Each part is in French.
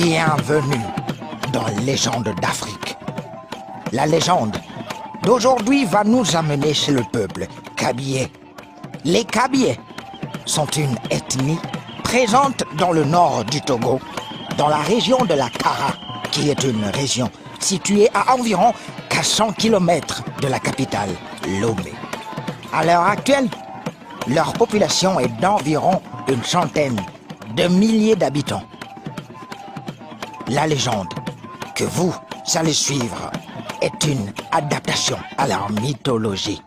Bienvenue dans Légende d'Afrique. La légende d'aujourd'hui va nous amener chez le peuple Kabyé. Les Kabyés sont une ethnie présente dans le nord du Togo, dans la région de la Kara, qui est une région située à environ 400 km de la capitale, Lomé. À l'heure actuelle, leur population est d'environ une centaine de milliers d'habitants. La légende que vous allez suivre est une adaptation à leur mythologie.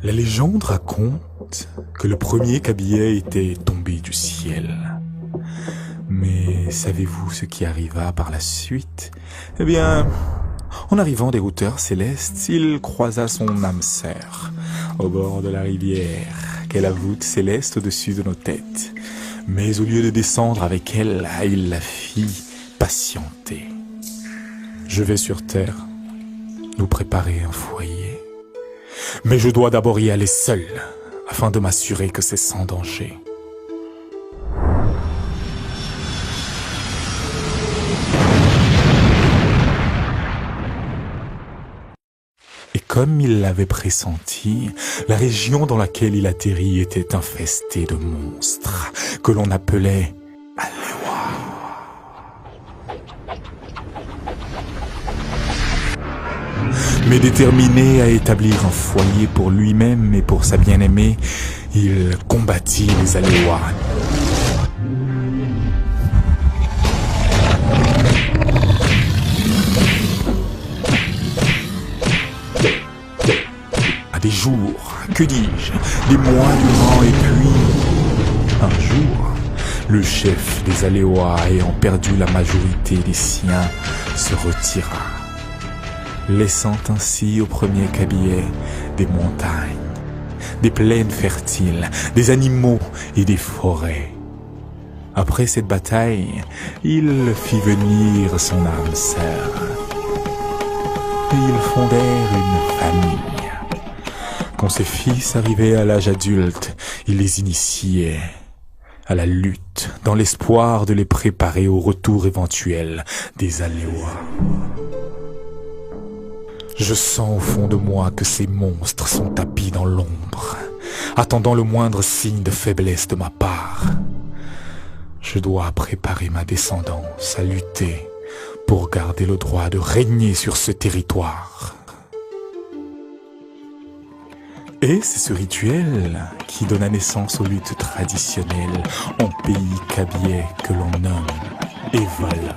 La légende raconte que le premier Kabyé était tombé du ciel. Mais savez-vous ce qui arriva par la suite? Eh bien, en arrivant des hauteurs célestes, il croisa son âme sœur au bord de la rivière, qu'est la voûte céleste au-dessus de nos têtes. Mais au lieu de descendre avec elle, il la fit patienter. Je vais sur terre nous préparer un foyer. Mais je dois d'abord y aller seul, afin de m'assurer que c'est sans danger. Et comme il l'avait pressenti, la région dans laquelle il atterrit était infestée de monstres que l'on appelait Alewa. Mais déterminé à établir un foyer pour lui-même et pour sa bien-aimée, il combattit les Alewa. Des jours, que dis-je, des mois durant, et puis, un jour, le chef des Alewa, ayant perdu la majorité des siens, se retira, laissant ainsi au premier Kabyé des montagnes, des plaines fertiles, des animaux et des forêts. Après cette bataille, il fit venir son âme sœur, et ils fondèrent une famille. Quand ses fils arrivaient à l'âge adulte, il les initiait à la lutte, dans l'espoir de les préparer au retour éventuel des Alewa. Je sens au fond de moi que ces monstres sont tapis dans l'ombre, attendant le moindre signe de faiblesse de ma part. Je dois préparer ma descendance à lutter pour garder le droit de régner sur ce territoire. Et c'est ce rituel qui donna naissance aux luttes traditionnelles en pays Kabyé que l'on nomme Evala.